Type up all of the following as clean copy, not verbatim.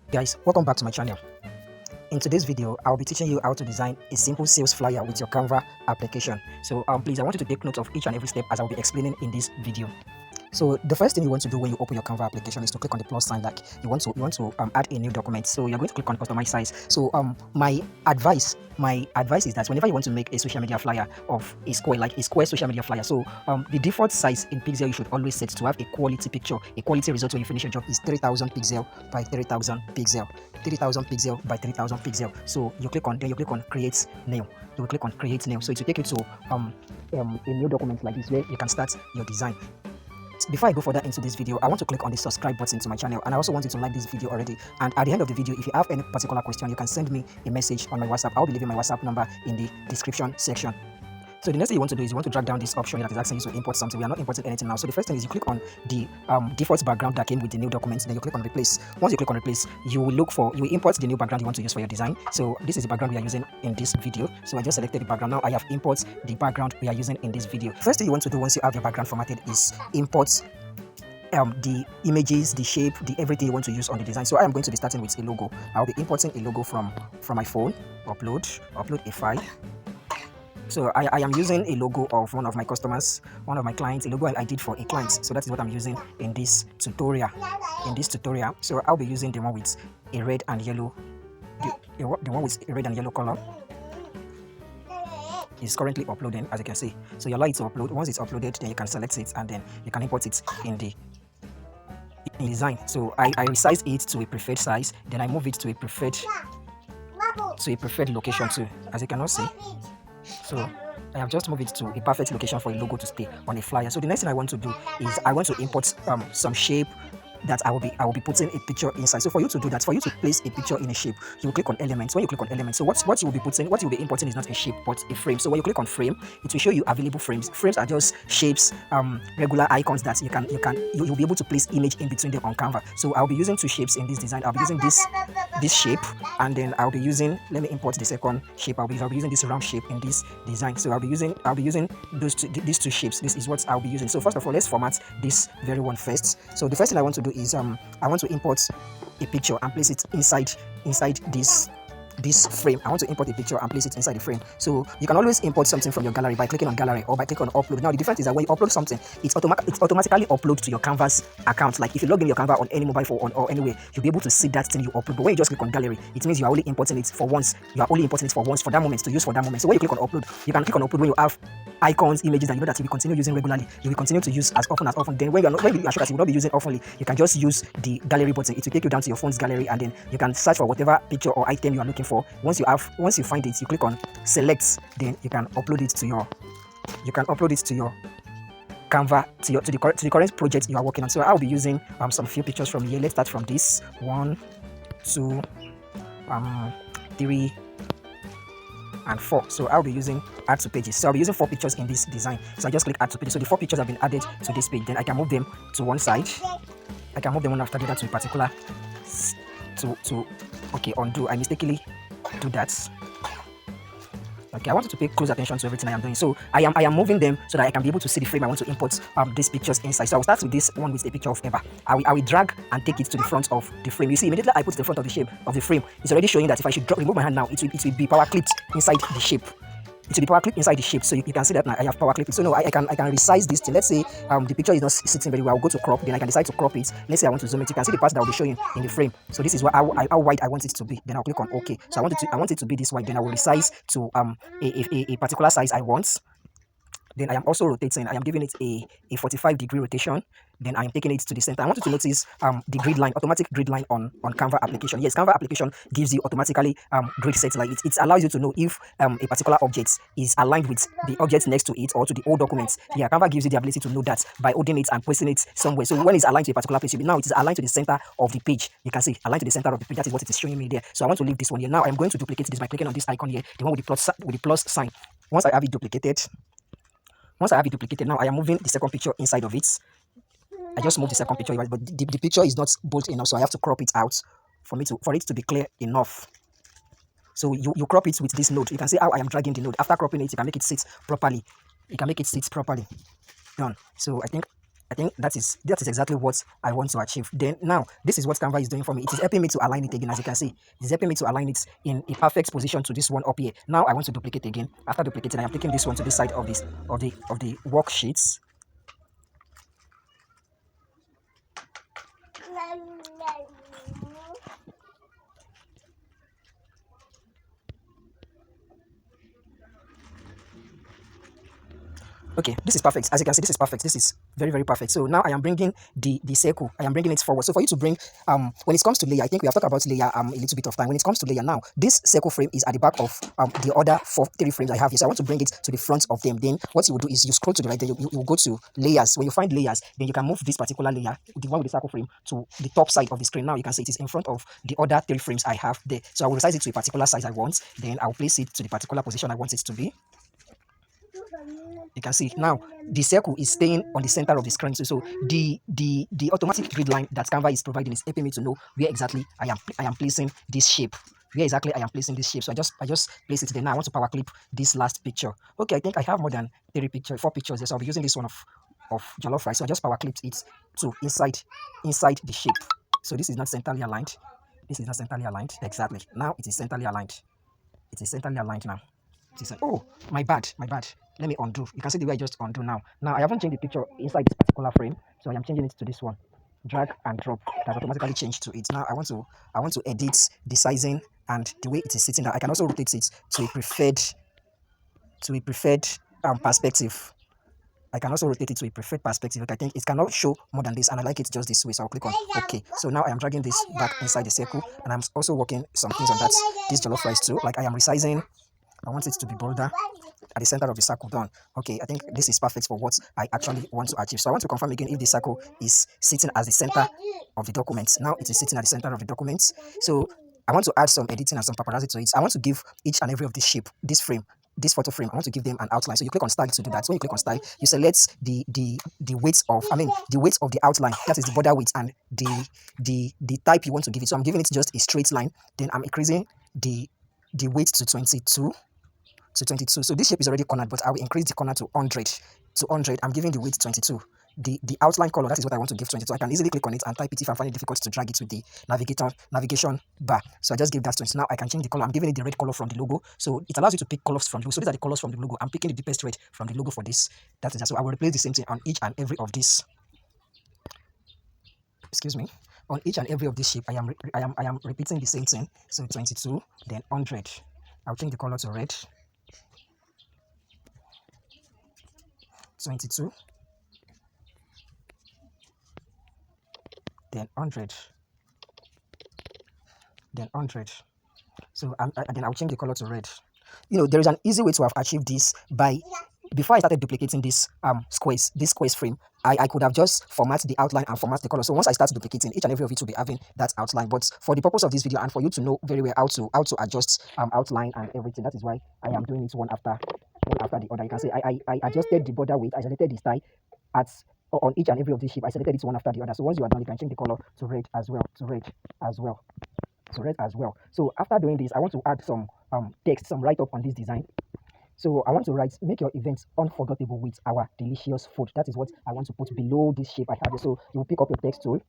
Guys, welcome back to my channel. In today's video, I'll be teaching you how to design a simple sales flyer with your Canva application. So please, I want you to take note of each and every step as I'll be explaining in this video. So the first thing you want to do when you open your Canva application is to click on the plus sign, like you want to add a new document. So you're going to click on customize size. So my advice is that whenever you want to make a social media flyer of a square, like a square social media flyer, so the default size in pixel you should always set to have a quality picture. A quality result when you finish your job is 3000 pixel by 3000 pixel, 3000 pixel by 3000 pixel. So you click on create new. You will click on create new. So it will take you to a new document like this where you can start your design. Before I go further into this video, I want to click on the subscribe button to my channel, and I also want you to like this video already. And at the end of the video, if you have any particular question, you can send me a message on my WhatsApp. I'll be leaving my WhatsApp number in the description section. So the next thing you want to do is you want to drag down this option that is asking you to import something. We are not importing anything now. So the first thing is you click on the default background that came with the new document. Then you click on replace. Once you click on replace, you will import the new background you want to use for your design. So this is the background we are using in this video. So I just selected the background. Now I have import the background we are using in this video. First thing you want to do once you have your background formatted is import the images, the shape, the everything you want to use on the design. So I am going to be starting with a logo. I'll be importing a logo from my phone. Upload a file. So I am using a logo of one of my customers, one of my clients, a logo I did for a client. So that is what I'm using in this tutorial. So I'll be using the one with a red and yellow, the one with a red and yellow color. Is currently uploading, as you can see. So you allow it to upload. Once it's uploaded, then you can select it and then you can import it in the design. So I resize it to a preferred size, then I move it to a preferred location too, as you cannot see. So I have just moved it to a perfect location for a logo to stay on a flyer. So the next thing I want to do is I want to import some shape that I will be putting a picture inside. So for you to do that, for you to place a picture in a shape, you will click on elements. When you click on elements, so what you will be importing is not a shape but a frame. So when you click on frame, it will show you available frames. Frames are just shapes, regular icons that you'll be able to place image in between them on Canva. So I'll be using two shapes in this design. I'll be using this shape, and then I'll be using, let me import the second shape. I'll be using this round shape in this design. So I'll be using these two shapes. This is what I'll be using. So first of all, let's format this very one first. So the first thing I want to do is I want to import a picture and place it inside this frame. I want to import a picture and place it inside the frame. So you can always import something from your gallery by clicking on gallery or by clicking on upload. Now the difference is that when you upload something, it's automatically upload to your Canva's account. Like if you log in your Canva on any mobile phone or anywhere, you'll be able to see that thing you upload. But when you just click on gallery, it means you are only importing it for once. You are only importing it for once, for that moment, to use for that moment. So when you click on upload, you can click on upload when you have icons, images that you know that you will continue using regularly. You will continue to use as often. Then when you are sure that you will not be using oftenly, you can just use the gallery button. It will take you down to your phone's gallery, and then you can search for whatever picture or item you are looking for. Once you find it, you click on select, then you can upload it to your Canva, to the current project you are working on. So I'll be using some few pictures from here. Let's start from this 1, 2, 3 and 4. So I'll be using add to pages. So I'll be using 4 pictures in this design. So I just click add to pages. So the 4 pictures have been added to this page. Then I can move them to one side. I can move them one after the other to a particular okay, undo. I mistakenly do that. Okay, I want you to pay close attention to everything I am doing. So I am moving them so that I can be able to see the frame I want to import these pictures inside. So I'll start with this one with a picture of Eva. I will drag and take it to the front of the frame. You see, immediately I put it to the front of the shape of the frame, it's already showing that if I should remove my hand now, it will be power clipped inside the shape. It will be power clipped inside the shape. So you can see that now I have power clipped. So now I can resize this thing. Let's say the picture is not sitting very well. I'll go to crop, then I can decide to crop it. Let's say I want to zoom it. You can see the parts that will be showing in the frame. So this is how wide I want it to be. Then I'll click on OK. So I want it to be this wide. Then I will resize to a particular size I want. Then I am also rotating. I am giving it a 45-degree rotation. Then I am taking it to the center. I want you to notice the grid line, automatic grid line on Canva application. Yes, Canva application gives you automatically grid sets. Like it allows you to know if a particular object is aligned with the object next to it or to the old documents. Yeah, Canva gives you the ability to know that by holding it and placing it somewhere. So when it's aligned to a particular place, now it is aligned to the center of the page. You can see aligned to the center of the page. That is what it is showing me there. So I want to leave this one here. Now I'm going to duplicate this by clicking on this icon here, the one with the plus sign. Once I have it duplicated, now I am moving the second picture inside of it. I just moved the second picture, but the picture is not bold enough, so I have to crop it out for it to be clear enough. So you crop it with this node. You can see how I am dragging the node. After cropping it, you can make it sit properly. Done. So I think I think that is exactly what I want to achieve. Then now, this is what Canva is doing for me. It is helping me to align it again, as you can see. It is helping me to align it in a perfect position to this one up here. Now I want to duplicate again. After duplicating, I am taking this one to this side of the worksheets. Okay, this is perfect. As you can see, this is perfect. This is very, very perfect. So now I am bringing the circle. I am bringing it forward. So for you to bring, when it comes to layer, I think we have talked about layer a little bit of time. When it comes to layer now, this circle frame is at the back of the other three frames I have here. So I want to bring it to the front of them. Then what you will do is you scroll to the right, then you will go to layers. When you find layers, then you can move this particular layer, the one with the circle frame, to the top side of the screen. Now you can see it is in front of the other three frames I have there. So I will resize it to a particular size I want. Then I'll place it to the particular position I want it to be. You can see now the circle is staying on the center of the screen. So the automatic grid line that Canva is providing is helping me to know where exactly I am placing this shape. Where exactly I am placing this shape. So I just place it there. Now I want to power clip this last picture. Okay, I think I have more than 4 pictures there. So I'll be using this one of jollof rice. So I just power clipped it to inside the shape. So this is not centrally aligned. This is not centrally aligned. Exactly. Now it is centrally aligned. It is centrally aligned now. Oh, my bad. Let me undo. You can see the way I just undo now. Now I haven't changed the picture inside this particular frame, so I am changing it to this one. Drag and drop. It has automatically changed to it. Now I want to edit the sizing and the way it is sitting down. I can also rotate it to a preferred perspective. I can also rotate it to a preferred perspective. I think it cannot show more than this, and I like it just this way. So I'll click on OK. So now I am dragging this back inside the circle, and I'm also working some things on that. This jollof rice too. Like I am resizing. I want it to be bolder at the center of the circle. Done. Okay, I think this is perfect for what I actually want to achieve. So I want to confirm again if the circle is sitting as the center of the document. Now it is sitting at the center of the document. So I want to add some editing and some paparazzi to it. I want to give each and every of this shape, this frame, this photo frame, I want to give them an outline. So you click on style to do that. So when you click on style, you select the width of, the width of the outline. That is the border width and the type you want to give it. So I'm giving it just a straight line. Then I'm increasing the width to 22. So this shape is already cornered, but I will increase the corner to 100. I'm giving the width 22. The outline color, that is what I want to give 22. I can easily click on it and type it if I'm finding it difficult to drag it with the navigation bar. So I just give that 20. Now I can change the color. I'm giving it the red color from the logo. So it allows you to pick colors from the logo. So these are the colors from the logo. I'm picking the deepest red from the logo for this. That is just, so I will replace the same thing on each and every of these. Excuse me. On each and every of this shape, I am repeating the same thing. So 22, then 100. I'll change the color to red. 22, then 100, then 100. So then I'll change the color to red. There is an easy way to have achieved this by, before I started duplicating this squares frame, I could have just format the outline and format the color. So once I start duplicating, each and every of it will be having that outline. But for the purpose of this video and for you to know very well how to adjust outline and everything, that is why I am doing it one after the other. You can see I adjusted the border width, I selected the style on each and every of these shape. I selected it one after the other. So once you are done, you can change the color to red as well, So after doing this, I want to add some text, some write-up on this design. So I want to write, make your events unforgettable with our delicious food. That is what I want to put below this shape I have here. So you will pick up your text tool,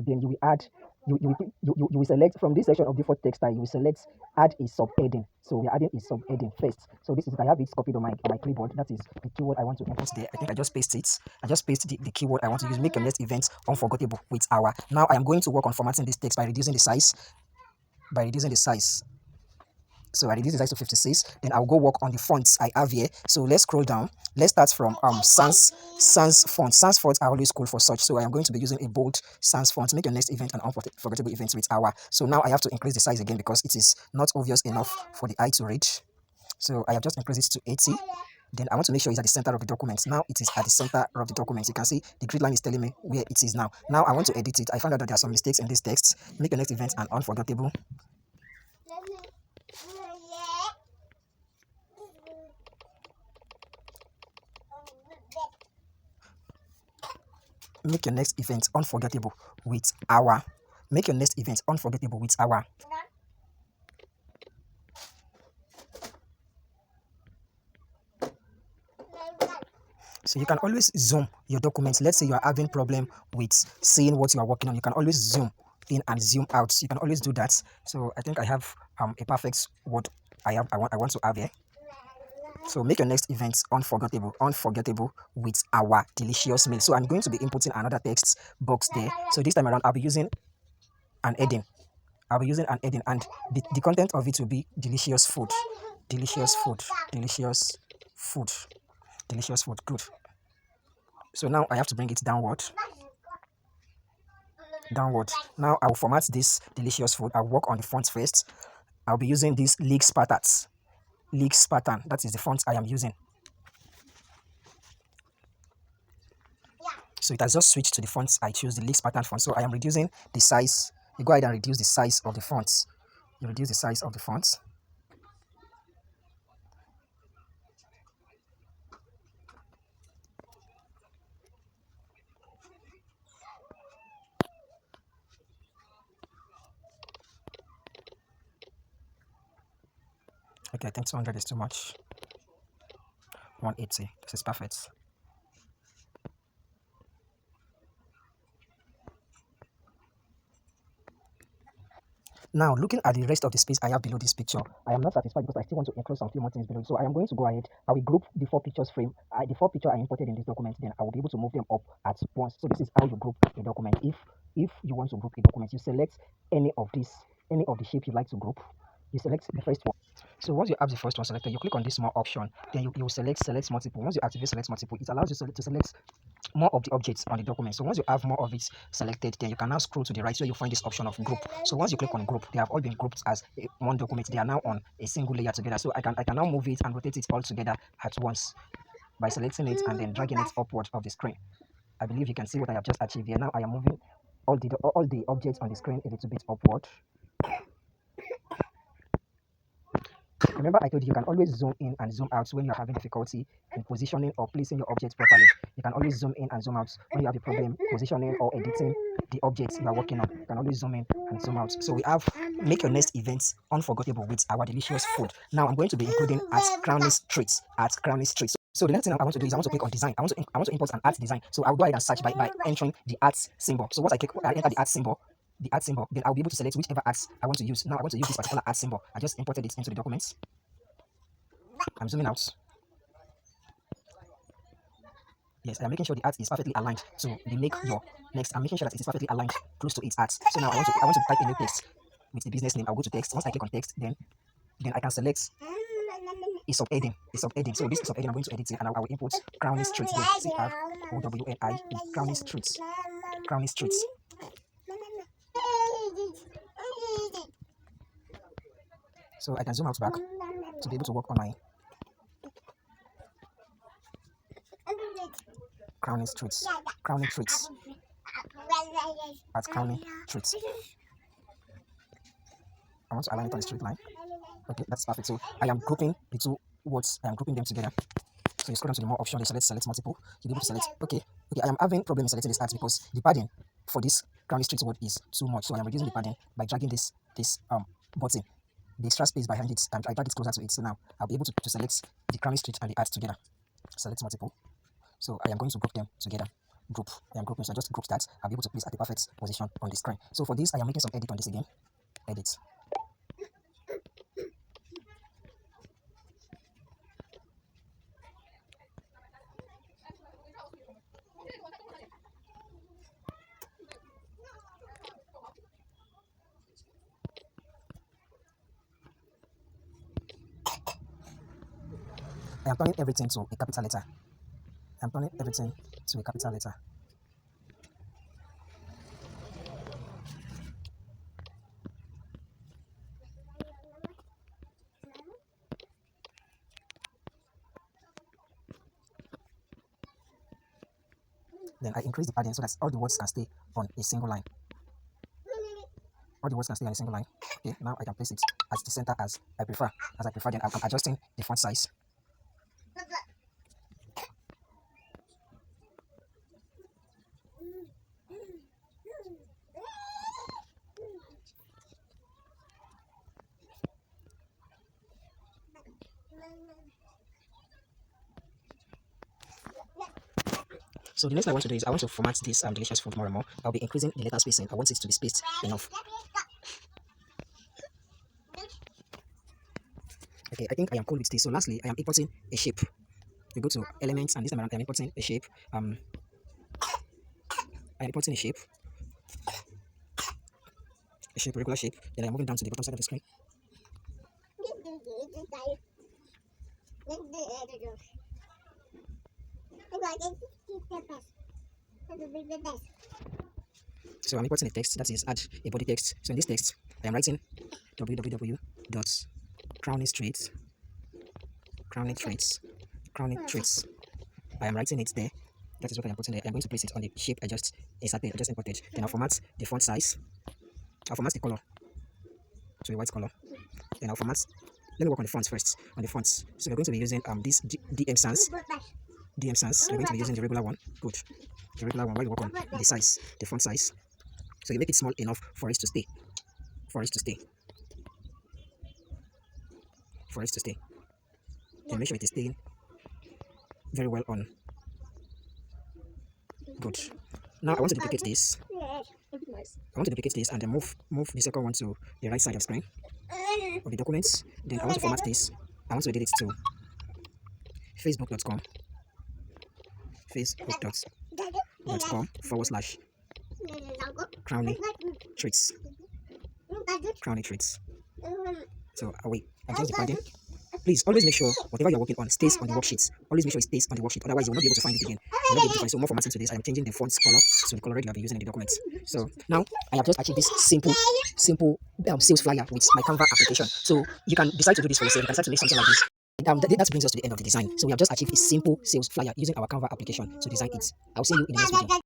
then you will add, you will select from this section of default text style, you will select add a subheading. So we are adding a subheading first. So this is, I have it copied on my clipboard. That is the keyword I want to input there. I think I just paste it. I just paste the keyword I want to use. Make your next event unforgettable with our. Now I am going to work on formatting this text by reducing the size. So I reduce the size to 56. Then I'll go work on the fonts I have here. So let's scroll down. Let's start from Sans font. Sans fonts are always cool for such. So I am going to be using a bold Sans font. Make your next event an unforgettable event with our. So now I have to increase the size again because it is not obvious enough for the eye to read. So I have just increased it to 80. Then I want to make sure it's at the center of the document. Now it is at the center of the document. You can see the grid line is telling me where it is now. Now I want to edit it. I found out that there are some mistakes in this text. Make your next event an unforgettable. Make your next event unforgettable with our. Make your next event unforgettable with our. So you can always zoom your documents. Let's say you are having problem with seeing what you are working on. You can always zoom in and zoom out. You can always do that. So I think I have a perfect word I want to have here. So make your next event unforgettable with our delicious meal. So I'm going to be inputting another text box there. So this time around, I'll be using an heading. And the content of it will be delicious food. Delicious food. Delicious food. Delicious food. Good. So now I have to bring it downward. Downward. Now I'll format this delicious food. I'll work on the font first. I'll be using this Leaks patterns. Leaks pattern. That is the font I am using. So it has just switched to the fonts I choose, the Leaks pattern font. So I am reducing the size. You go ahead and reduce the size of the fonts. You reduce the size of the fonts. Okay, I think 200 is too much. 180. This is perfect. Now, looking at the rest of the space I have below this picture, I am not satisfied because I still want to enclose some few more things below. So I am going to go ahead. I will group the 4 pictures frame. The 4 pictures I imported in this document, then I will be able to move them up at once. So this is how you group a document. If you want to group a document, you select any of the shape you like to group. You select the first one. So once you have the first one selected, you click on this small option. Then you will select multiple. Once you activate select multiple, it allows you to select more of the objects on the document. So once you have more of it selected, then you can now scroll to the right where you find this option of group. So once you click on group, they have all been grouped as one document. They are now on a single layer together. So I can now move it and rotate it all together at once by selecting it and then dragging it upward of the screen. I believe you can see what I have just achieved here. Now I am moving all the objects on the screen a little bit upward. Remember, I told you can always zoom in and zoom out when you're having difficulty in positioning or placing your objects properly. You can always zoom in and zoom out when you have a problem positioning or editing the objects you are working on. You can always zoom in and zoom out. So we have make your next event unforgettable with our delicious food. Now I'm going to be including at Crownies Treats. So the next thing I want to do is I want to click on design. I want to import an art design. So I'll go ahead and search by entering the art symbol. So once I enter the art symbol, then I'll be able to select whichever arts I want to use. Now I want to use this particular art symbol. I just imported it into the documents. I'm zooming out. Yes, I am making sure the art is perfectly aligned to the make your next. I'm making sure that it is perfectly aligned close to its art. So now I want to type a new text with the business name. I'll go to text. Once I click on text, then I can select a subheading. So this subheading I'm going to edit it and I will import Crownies Streets there. CROWNIE Crownies Streets. Crownies Streets. So I can zoom out back to be able to work on my Crowning Streets. Crowning Streets. At Crowning Streets. I want to align it on the straight line. Okay, that's perfect. So I am grouping the two words. I am grouping them together. So you scroll down to the more option. You select multiple. You'll be able to select. Okay. I am having problem in selecting this art because the padding for this Crowning Streets word is too much. So I am reducing the padding by dragging this button, the extra space behind it, and I drag it closer to it. So now I'll be able to select the Crowning Street and the art together. Select multiple. So I am going to group them together. I am grouping, so I just group that. I'll be able to place at the perfect position on the screen. So for this, I am making some edit on this again. Edit. I am turning everything to a capital letter. I'm turning everything to a capital letter. Then I increase the padding so that all the words can stay on a single line. All the words can stay on a single line. Okay, now I can place it at the center as I prefer. Then I'm adjusting the font size. So the next thing I want to do is I want to format this delicious food more and more. I'll be increasing the letter spacing. I want it to be spaced enough. Okay, I think I am cool with this. So lastly, I am importing a shape. You go to elements, and this time around I am importing a shape. I am importing a shape, regular shape. Then I'm moving down to the bottom side of the screen. So I'm importing a text, that is add a body text. So in this text, I am writing www.crowning traits. I am writing it there. That is what I am putting there. I'm going to place it on the shape I just inserted, I just imported. Then I'll format the font size. I'll format the color to a white color. Then I'll format. Let me work on the fonts first. On the fonts, so we're going to be using this DM Sans. DM Sans. We're going to be using the regular one. Good. The regular one. While you work on the size, the font size. So you make it small enough for it to stay. Then make sure it is staying very well on. Good. Now I want to duplicate this. And then move the second one to the right side of the screen of the documents. Then I want to format this. I want to edit it to facebook.com /crowning traits. So wait, I change the padding. Please always make sure whatever you're working on stays on the worksheet. Always make sure it stays on the worksheet. Otherwise, you will not be able to find it again. So more formatting to this. I'm changing the font's color to the color red I've been using in the documents. So now I have just achieved this simple sales flyer with my Canva application. So you can decide to do this for yourself. You can start to make something like this. That brings us to the end of the design. So we have just achieved a simple sales flyer using our Canva application to design it. I'll see you in the next video.